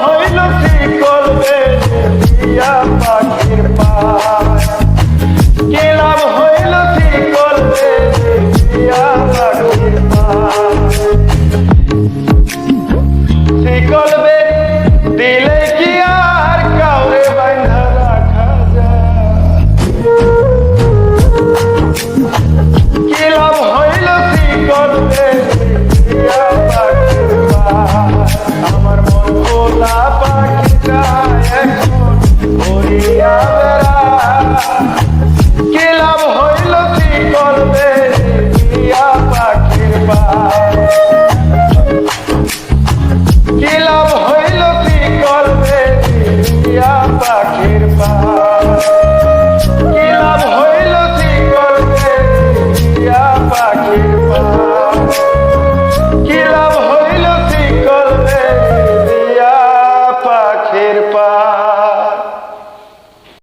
হইল শিকল দিয়া পাখির পায়, কি লাভ হইল শিকল দিয়া পাখির পায়। শিকল দিলে কি আর কাউরে বাঁধা রাখা যায়, কি লাভ হইল শিকল দিয়া পাখির পায়। আমার মন ভোলা পাখিটা এখন উড়িয়া বেড়ায়, কি লাভ হইল শিকল দিয়া পাখির পায়, কি লাভ হইল শিকল দিয়া পাখির পায়।